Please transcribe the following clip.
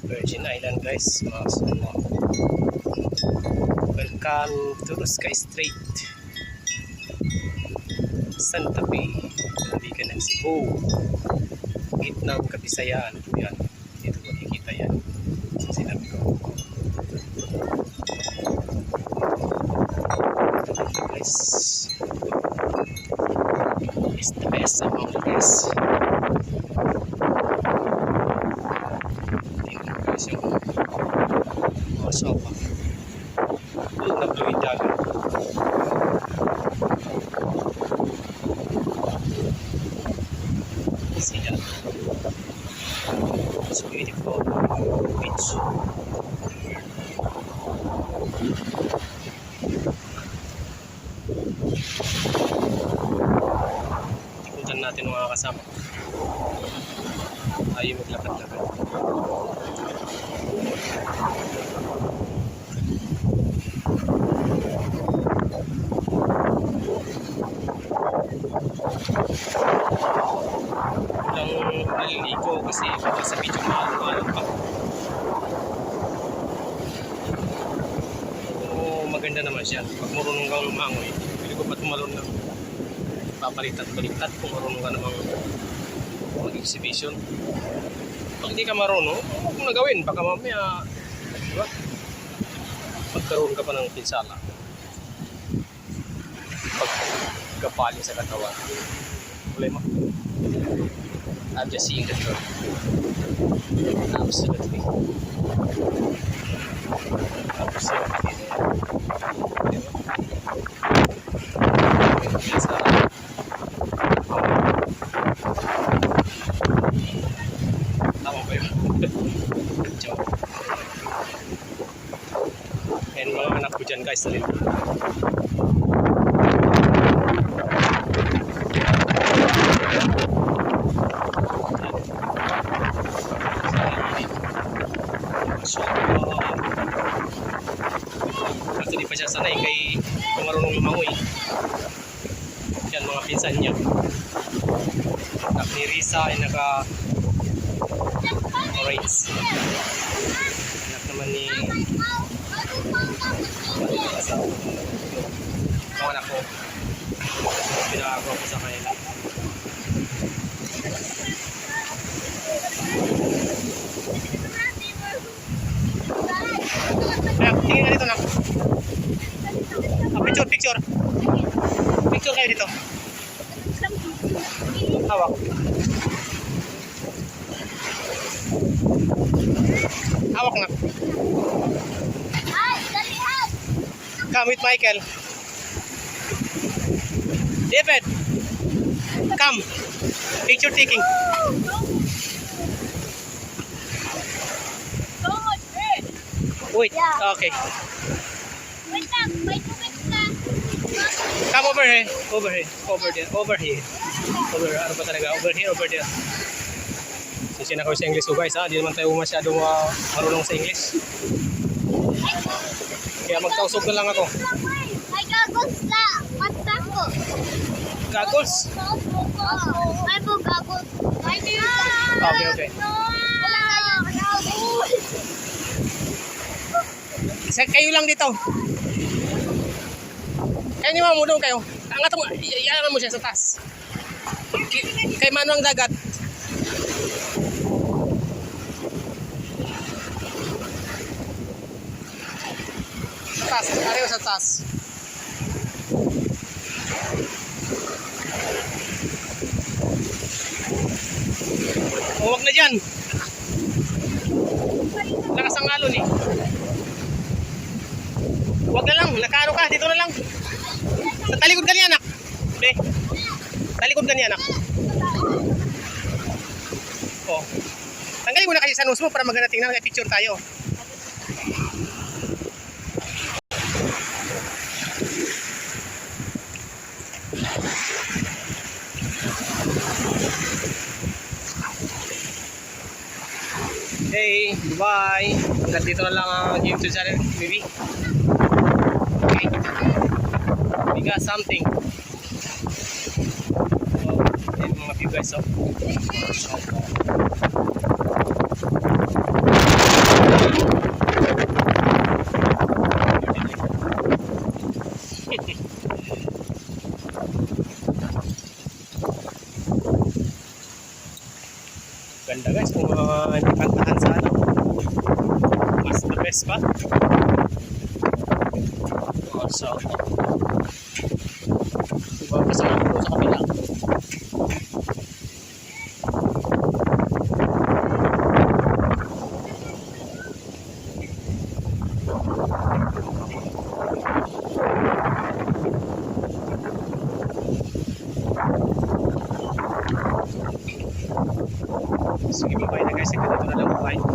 Virgin Island guys, mga kasama. Welcome to Rusca Strait, Santa Fe, hindi ka ng Cebu, gitnang Kabisayaan. Yan, dito makikita yan sa sinabi ko. Guys, it's the best among the best. Tingnan guys yung mga sopa. Na blue dagat. See that? It's beautiful beach. Ikutan natin mga kasama. Ayaw maglakad-lakad. Walang naliligo kasi baka sa video maalam pa. Oo, maganda naman siya. Pag marunong kang lumangoy, pwede ko pa tumalon na papalitat-balitat kung marunong ka namang mag-exhibition. Pag hindi ka marunong, huwag mo na gawin. Baka mamaya, diba? Magkaroon ka pa ng pinsala. Pagkapali sa katawan. Problema. I'm just seeing the truth. Absolutely. Absolutely. Tama ba yun? Joke. Yan mga anak ko dyan guys. Talin. Kasi di pa siya sanay kay kung marunong lumangoy. Yan mga pinsan niya. Ni Risa ay naka-orange. Anak naman ni kawan ako. Pinagawa ko sa kanila. Ayan, tingin ka dito lang. Picture. Picture kayo dito. Hawak. Hawak nga. Come with Michael. David. Come. Picture taking. Wait. Yeah. Okay. Wait lang, may tubig na. Come over here. Over here. Over there. Over here. Over, ano ba talaga? Over here, over there. Sisina ko sa English ko guys ha. Hindi naman tayo masyadong marunong sa English. Kaya magkausog na lang ako. May goggles sa mata ko. Goggles? May po goggles. Okay. Isa kayo lang dito. Kaya ni mamudong kayo. Angat mo, iyan mo siya sa taas. Kay mano ang dagat. Sa taas, pareho sa taas. Huwag na dyan. Lakas ang alon eh. Huwag na lang, nakaano ka, dito na lang. Sa talikod ka niya anak. Be, talikod ka niya anak. Oh. Tanggalin mo na kasi sa nose mo para maganda tingnan, may picture tayo. Okay, bye. Hanggang dito na lang ang YouTube channel, baby. Okay. We got something. Oh. guys, oh. Ganda guys, kung nakantahan sa ano, mas the best pa. So, diba kasi ako sa kabila. Sige, babay na guys, ganito na lang tayo.